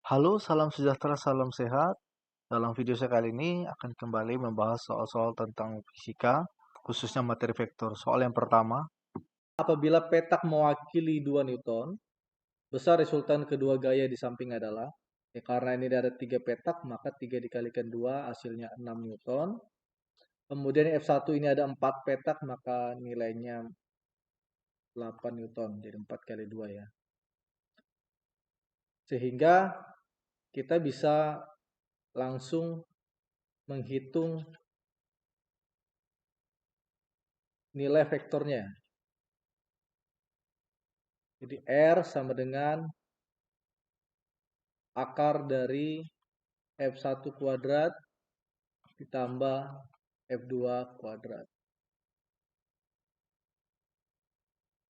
Halo, salam sejahtera, salam sehat. Dalam video saya kali ini akan kembali membahas soal-soal tentang fisika, khususnya materi vektor. Soal yang pertama, apabila petak mewakili 2 Newton, besar resultan kedua gaya di samping adalah, karena ini ada 3 petak, maka 3 dikalikan 2 hasilnya 6 Newton. Kemudian F1 ini ada 4 petak, maka nilainya 8 Newton, jadi 4 kali 2 ya. Sehingga kita bisa langsung menghitung nilai vektornya. Jadi R sama dengan akar dari F1 kuadrat ditambah F2 kuadrat.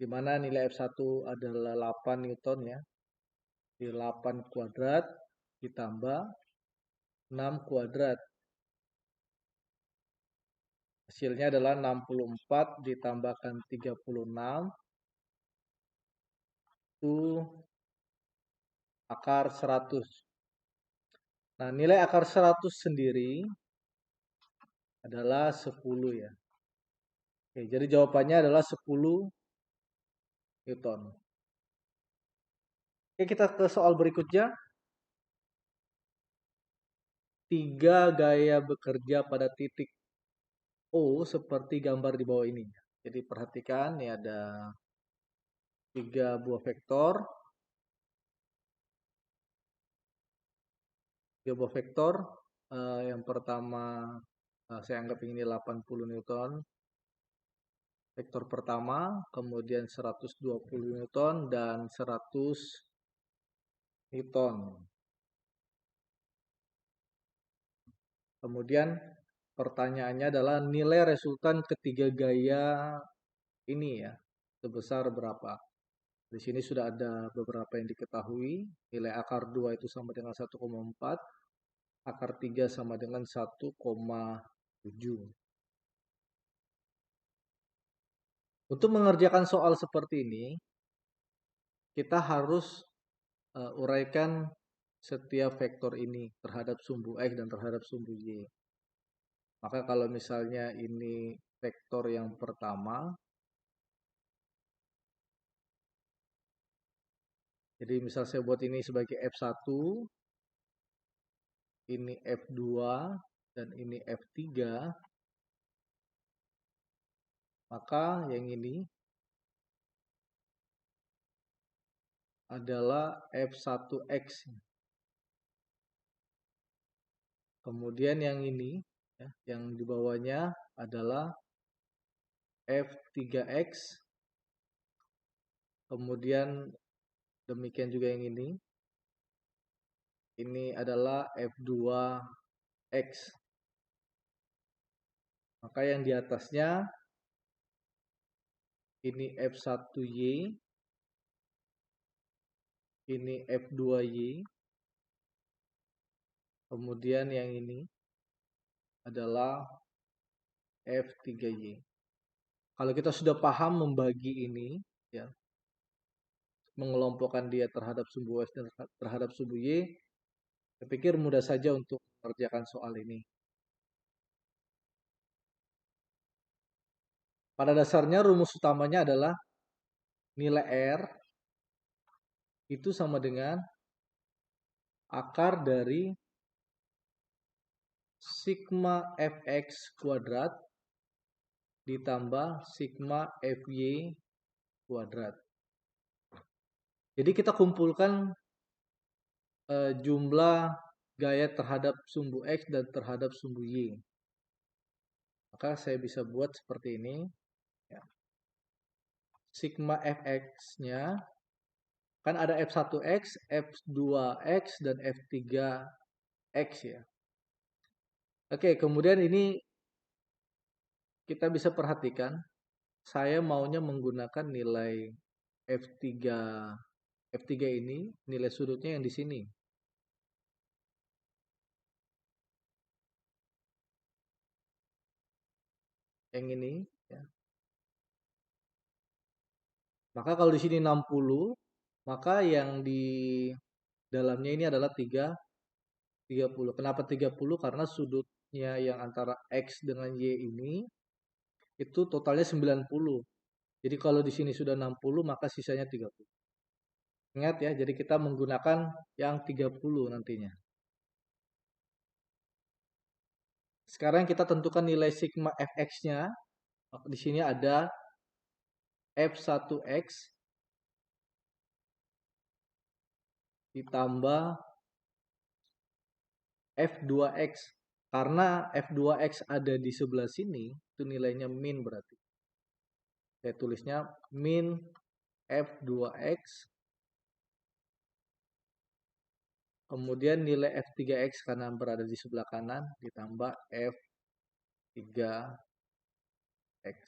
Di mana nilai F1 adalah 8 Newton ya. Di 8 kuadrat ditambah 6 kuadrat. Hasilnya adalah 64 ditambahkan 36 itu akar 100. Nah, nilai akar 100 sendiri adalah 10 ya. Oke, jadi jawabannya adalah 10 Newton. Oke, kita ke soal berikutnya. 3 gaya bekerja pada titik O seperti gambar di bawah ini. Jadi perhatikan, ini ada 3 buah vektor. 3 buah vektor. Yang pertama saya anggap ini 80 Newton. Vektor pertama, kemudian 120 Newton dan 100 Newton. Kemudian pertanyaannya adalah nilai resultan ketiga gaya ini ya, sebesar berapa? Di sini sudah ada beberapa yang diketahui. Nilai akar 2 itu sama dengan 1,4. Akar 3 sama dengan 1,7. Untuk mengerjakan soal seperti ini, kita harus uraikan setiap vektor ini terhadap sumbu X dan terhadap sumbu Y. Maka kalau misalnya ini vektor yang pertama, jadi misal saya buat ini sebagai F1, ini F2, dan ini F3, maka yang ini adalah F1X. Kemudian yang ini, ya, yang di bawahnya adalah F3X. Kemudian demikian juga yang ini. Ini adalah F2X. Maka yang di atasnya ini F1Y, ini F2Y, kemudian yang ini adalah F3Y. Kalau kita sudah paham membagi ini, ya, mengelompokkan dia terhadap sumbu X dan terhadap sumbu Y, saya pikir mudah saja untuk mengerjakan soal ini. Pada dasarnya rumus utamanya adalah nilai R itu sama dengan akar dari sigma Fx kuadrat ditambah sigma Fy kuadrat. Jadi kita kumpulkan jumlah gaya terhadap sumbu X dan terhadap sumbu Y. Maka saya bisa buat seperti ini. Ya. Sigma Fx-nya kan ada F1X, F2X, dan F3X ya. Oke, kemudian ini kita bisa perhatikan, saya maunya menggunakan nilai F3 F3 ini, nilai sudutnya yang di sini. Yang ini ya. Maka kalau di sini 60, maka yang di dalamnya ini adalah 30. Kenapa 30? Karena sudutnya yang antara X dengan Y ini itu totalnya 90. Jadi kalau di sini sudah 60, maka sisanya 30. Ingat ya, jadi kita menggunakan yang 30 nantinya. Sekarang kita tentukan nilai sigma fx-nya. Di sini ada f1x ditambah f2x. Karena f2x ada di sebelah sini, itu nilainya min berarti. Saya tulisnya min f2x. Kemudian nilai f3x karena berada di sebelah kanan ditambah f3x.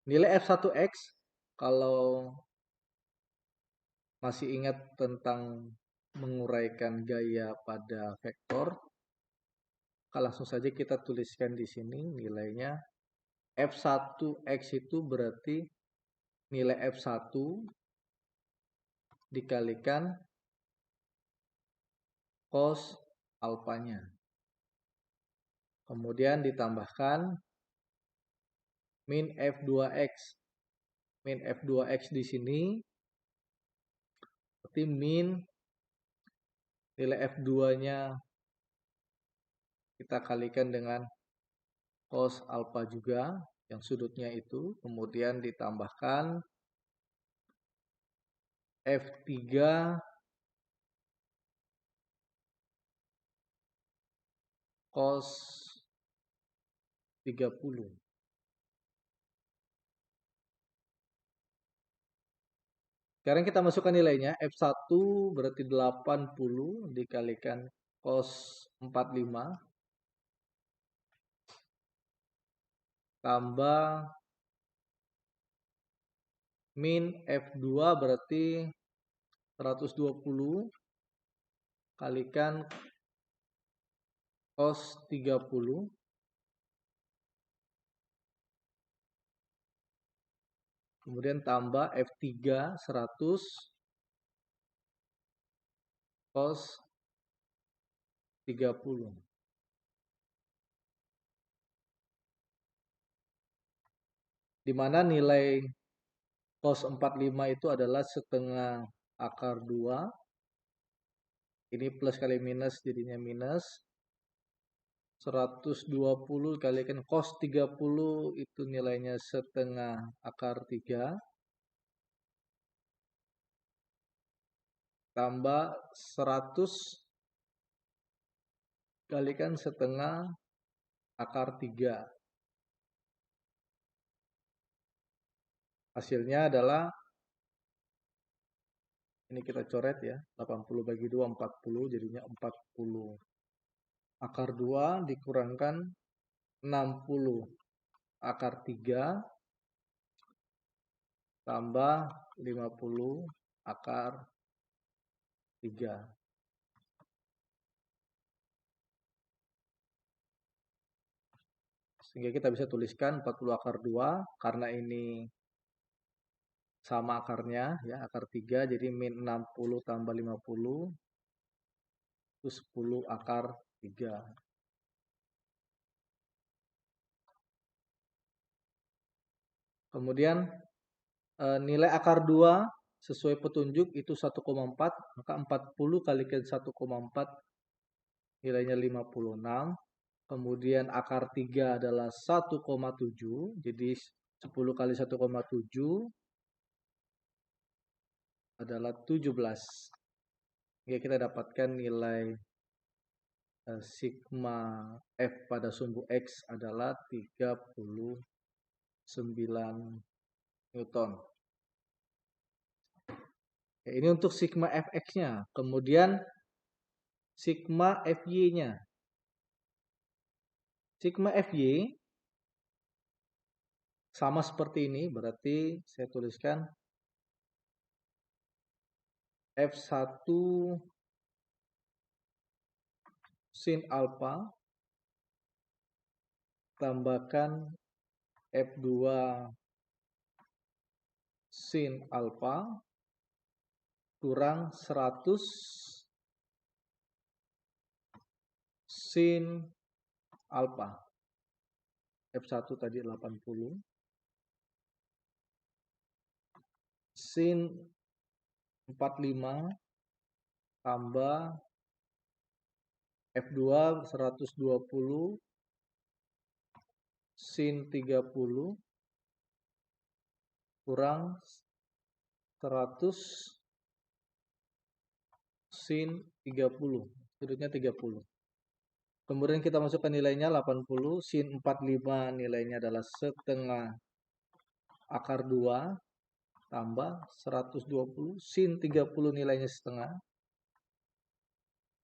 Nilai f1x kalau masih ingat tentang menguraikan gaya pada vektor, langsung saja kita tuliskan di sini nilainya f1x itu berarti nilai f1 dikalikan cos alfanya. Kemudian ditambahkan min f2x. Min f2x di sini berarti min nilai f2-nya kita kalikan dengan cos alfa juga yang sudutnya itu, kemudian ditambahkan f3 cos 30. Sekarang kita masukkan nilainya, f1 berarti 80 dikalikan cos 45 tambah min f2 berarti 120 kalikan cos 30 kemudian tambah f3 100 cos 30. Di mana nilai cos 45 itu adalah setengah akar 2. Ini plus kali minus jadinya minus. 120 kalikan cos 30 itu nilainya setengah akar 3. Tambah 100 kalikan setengah akar 3. Hasilnya adalah, ini kita coret ya, 80 bagi 2, 40, jadinya 40. Akar 2 dikurangkan 60 akar 3 tambah 50 akar 3. Sehingga kita bisa tuliskan 40 akar 2 karena ini sama akarnya ya, akar 3 jadi min 60 tambah 50 itu 10 akar 3. Kemudian nilai akar 2 sesuai petunjuk itu 1,4, maka 40 kalikan 1,4 nilainya 56. Kemudian akar 3 adalah 1,7, jadi 10 kali 1,7 adalah 17. Jadi kita dapatkan nilai sigma F pada sumbu X adalah 39 Newton. Ya, ini untuk sigma Fx-nya. Kemudian sigma Fy-nya. Sigma Fy sama seperti ini, berarti saya tuliskan F1 sin alpha tambahkan F2 sin alfa kurang 100 sin alfa. F1 tadi 80. Sin 45 tambah F2 120 sin 30 kurang 100 sin 30. Sudutnya 30. Kemudian kita masukkan nilainya 80. Sin 45 nilainya adalah setengah akar 2 tambah 120. Sin 30 nilainya setengah.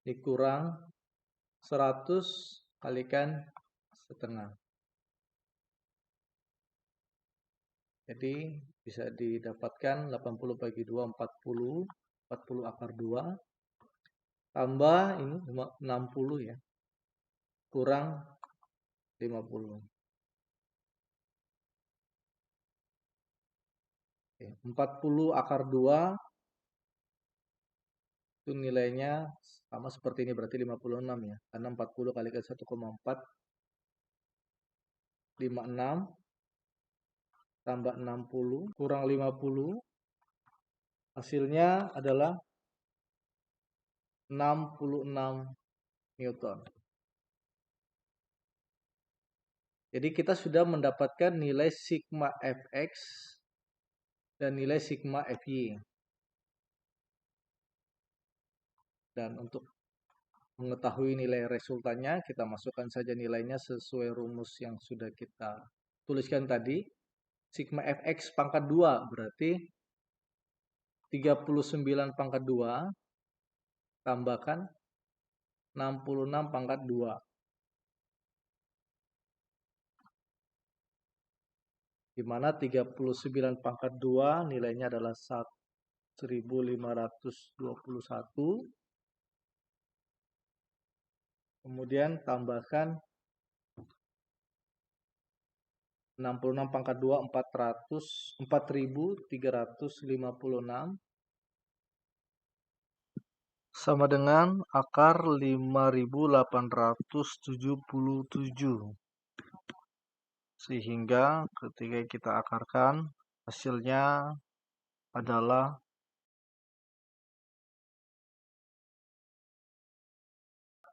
Dikurang 100 kalikan setengah. Jadi bisa didapatkan 80 bagi 2 40. 40 akar 2 tambah ini 60 ya. Kurang 50. Oke, 40 akar 2 itu nilainya sama seperti ini, berarti 56 ya. Karena 40 kalikan 1,4 56 tambah 60 kurang 50. Hasilnya adalah 66 Newton. Jadi kita sudah mendapatkan nilai sigma Fx dan nilai sigma Fy. Dan untuk mengetahui nilai resultannya, kita masukkan saja nilainya sesuai rumus yang sudah kita tuliskan tadi. Sigma Fx pangkat 2 berarti 39 pangkat 2 tambahkan 66 pangkat 2. Di mana 39 pangkat 2 nilainya adalah 1521. Kemudian tambahkan 66 pangkat 2 4356 sama dengan akar 5877. Sehingga ketika kita akarkan hasilnya adalah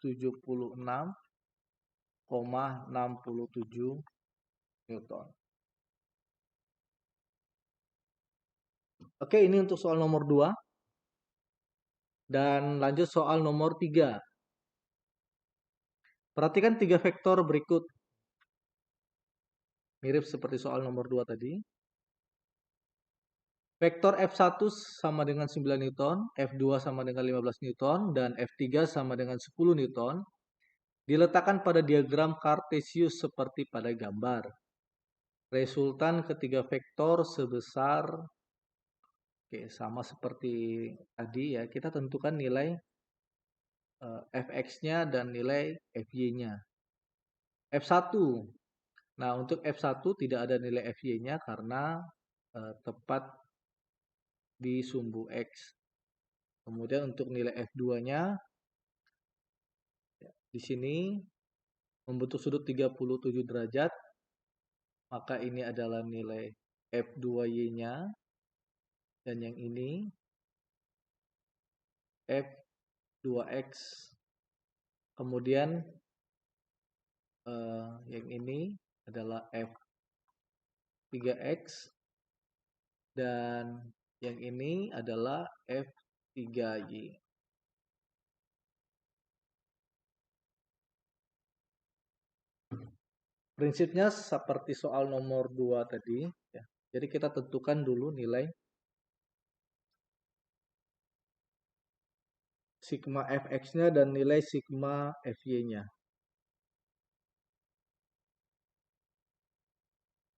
76,67 Newton. Oke, ini untuk soal nomor 2. Dan lanjut soal nomor 3. Perhatikan 3 vektor berikut. Mirip seperti soal nomor 2 tadi. Vektor F1 sama dengan 9 Newton, F2 sama dengan 15 Newton, dan F3 sama dengan 10 Newton. Diletakkan pada diagram Cartesius seperti pada gambar. Resultan ketiga vektor sebesar, oke, sama seperti tadi ya, kita tentukan nilai Fx-nya dan nilai Fy-nya. F1. Nah, untuk F1 tidak ada nilai Fy-nya karena tepat di sumbu X. Kemudian untuk nilai F2-nya di sini membentuk sudut 37 derajat. Maka ini adalah nilai F2Y-nya. Dan yang ini F2X. Kemudian yang ini adalah F3X. Dan yang ini adalah F3Y. Prinsipnya seperti soal nomor 2 tadi. Ya. Jadi kita tentukan dulu nilai sigma Fx-nya dan nilai sigma Fy-nya.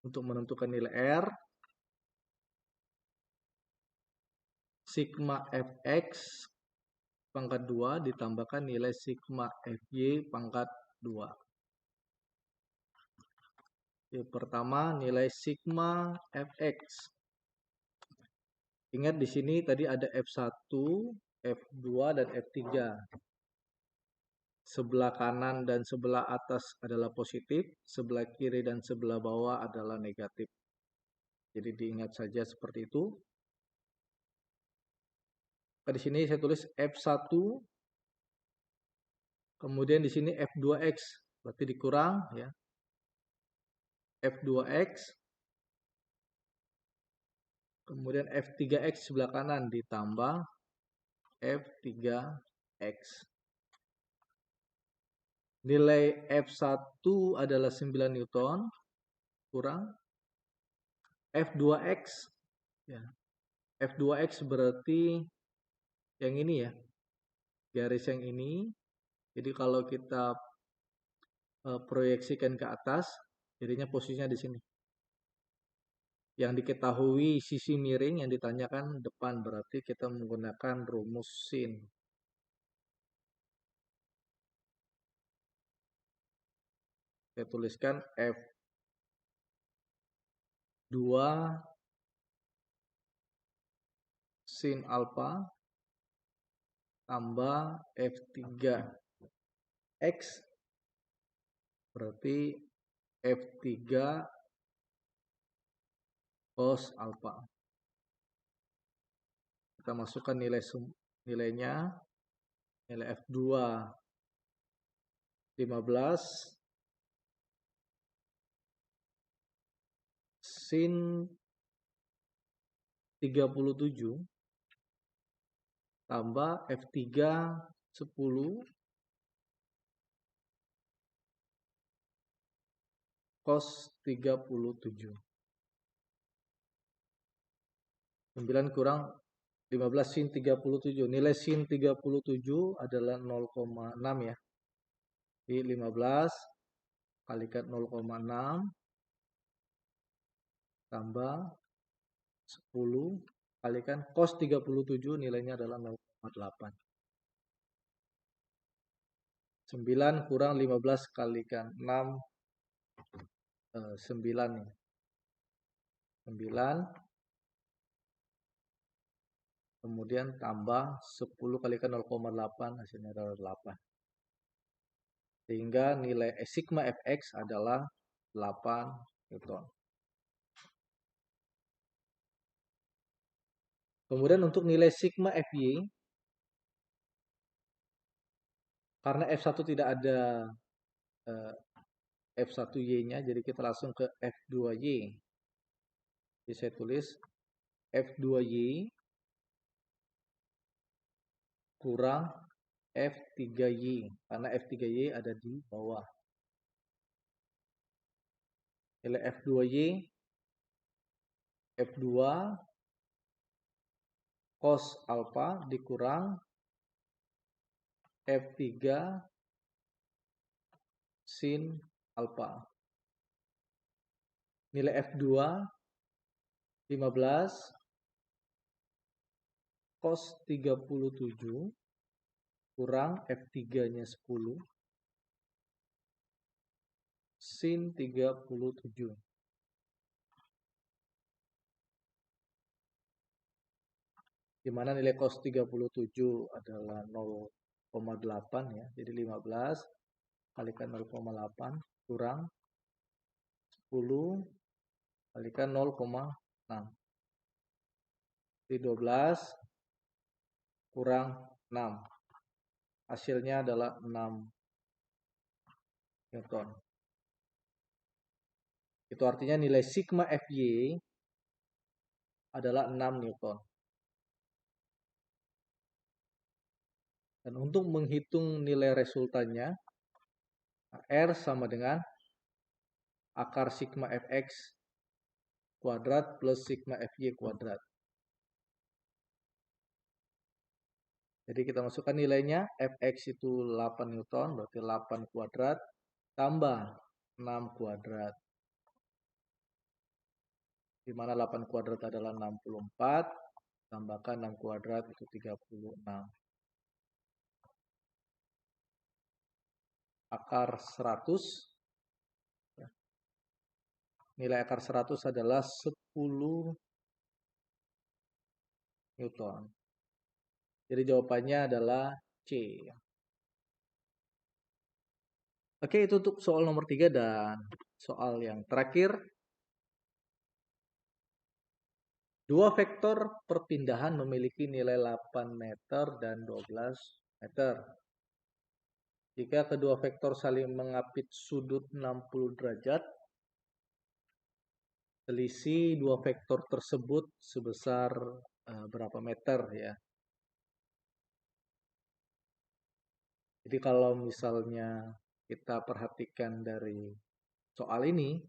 Untuk menentukan nilai R, sigma Fx pangkat 2 ditambahkan nilai sigma Fy pangkat 2. Yang pertama nilai sigma Fx. Ingat di sini tadi ada F1, F2, dan F3. Sebelah kanan dan sebelah atas adalah positif, sebelah kiri dan sebelah bawah adalah negatif. Jadi diingat saja seperti itu. Di sini saya tulis F1, kemudian di sini F2X, berarti dikurang ya. F2X, kemudian F3X sebelah kanan ditambah F3X. Nilai F1 adalah 9 Newton, kurang F2X. Ya. F2X berarti yang ini ya, garis yang ini. Jadi kalau kita proyeksikan ke atas, jadinya posisinya di sini. Yang diketahui sisi miring yang ditanyakan depan, berarti kita menggunakan rumus sin. Saya tuliskan F2 sin alfa tambah F3X berarti F3 cos alfa. Kita masukkan nilainya. Nilai F2 15 sin 37 tambah F3 10 cos 37. 9 kurang 15 sin 37. Nilai sin 37 adalah 0,6 ya. Jadi 15 kalikan 0,6 tambah 10 kalikan cos 37 nilainya adalah 0,8. 9 kurang 15 kalikan 6 9 ya. 9 kemudian tambah 10 kalikan 0,8 hasilnya adalah 8. Sehingga nilai sigma fx adalah 8 Newton. Kemudian untuk nilai sigma fy, karena F1 tidak ada F1Y-nya, jadi kita langsung ke F2Y. Jadi saya tulis F2Y kurang F3Y, karena F3Y ada di bawah. Nilai F2Y, F2 cos alfa dikurang F3 sin alfa. Nilai F2 15 cos 37 kurang F3-nya 10 sin 37. Di mana nilai cos 37 adalah 0,8 ya. Jadi 15 kalikan 0,8 kurang 10 kalikan 0,6. Jadi 12 kurang 6. Hasilnya adalah 6 Newton. Itu artinya nilai sigma Fy adalah 6 Newton. Dan untuk menghitung nilai resultannya, R sama dengan akar sigma Fx kuadrat plus sigma Fy kuadrat. Jadi kita masukkan nilainya, Fx itu 8 Newton, berarti 8 kuadrat, tambah 6 kuadrat. Di mana 8 kuadrat adalah 64, tambahkan 6 kuadrat itu 36. Akar 100, nilai akar 100 adalah 10 Newton. Jadi jawabannya adalah C. Oke, itu untuk soal nomor 3 dan soal yang terakhir. Dua vektor perpindahan memiliki nilai 8 meter dan 12 meter. Jika kedua vektor saling mengapit sudut 60 derajat, selisih dua vektor tersebut sebesar berapa meter ya. Jadi kalau misalnya kita perhatikan dari soal ini,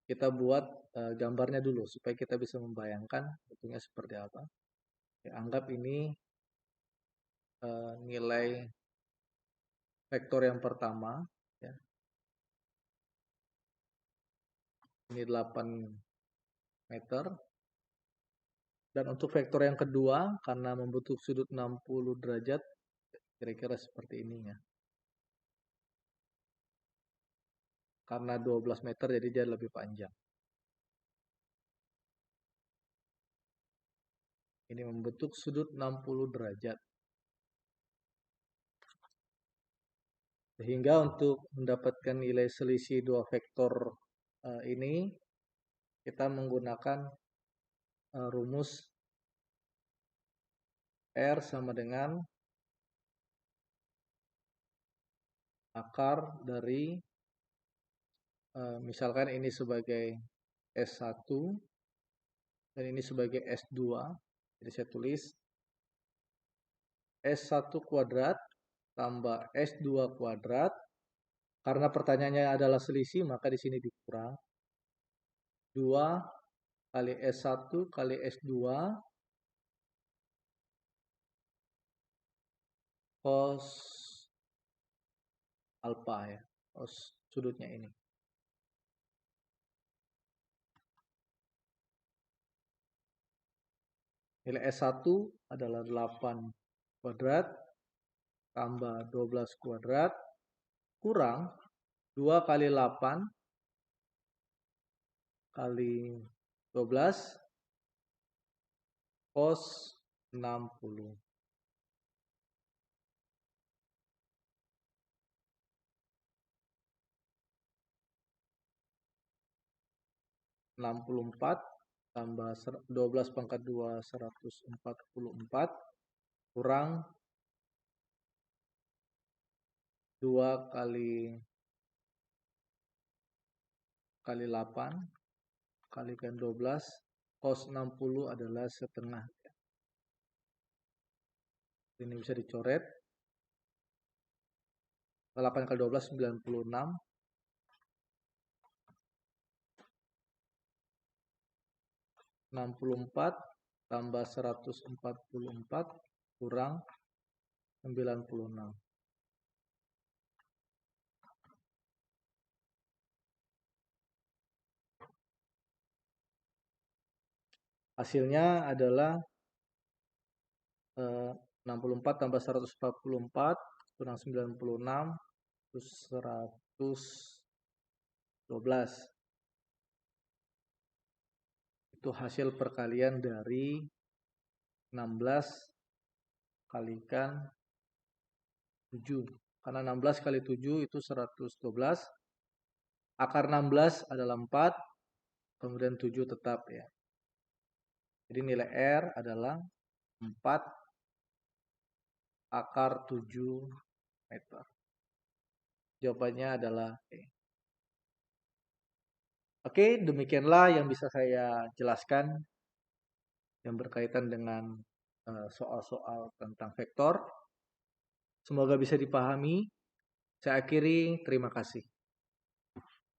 kita buat gambarnya dulu supaya kita bisa membayangkan bentuknya seperti apa. Ya, anggap ini nilai vektor yang pertama, ya. Ini 8 meter. Dan untuk vektor yang kedua, karena membentuk sudut 60 derajat, kira-kira seperti ini ya. Karena 12 meter, jadi dia lebih panjang. Ini membentuk sudut 60 derajat. Sehingga untuk mendapatkan nilai selisih dua vektor ini, kita menggunakan rumus R sama dengan akar dari, misalkan ini sebagai S1, dan ini sebagai S2. Jadi saya tulis S1 kuadrat tambah S2 kuadrat. Karena pertanyaannya adalah selisih, maka di sini dikurang. 2 kali S1 kali S2 cos alpha ya. Cos sudutnya ini. Nilai S1 adalah 8 kuadrat tambah 12 kuadrat kurang 2 kali 8 kali 12 cos 60. Tambah 12 pangkat 2 144 kurang 2 kali 8 kalikan 12 cos 60 adalah setengah. Ini bisa dicoret. 8 kali 12 96. 64 tambah 144 kurang 96. Hasilnya adalah 64 tambah 144 kurang 96 terus 112. Itu hasil perkalian dari 16 kalikan 7. Karena 16 kali 7 itu 112. Akar 16 adalah 4. Kemudian 7 tetap ya. Jadi nilai R adalah 4 akar 7 meter. Jawabannya adalah E. Oke, demikianlah yang bisa saya jelaskan yang berkaitan dengan soal-soal tentang vektor. Semoga bisa dipahami. Saya akhiri, terima kasih.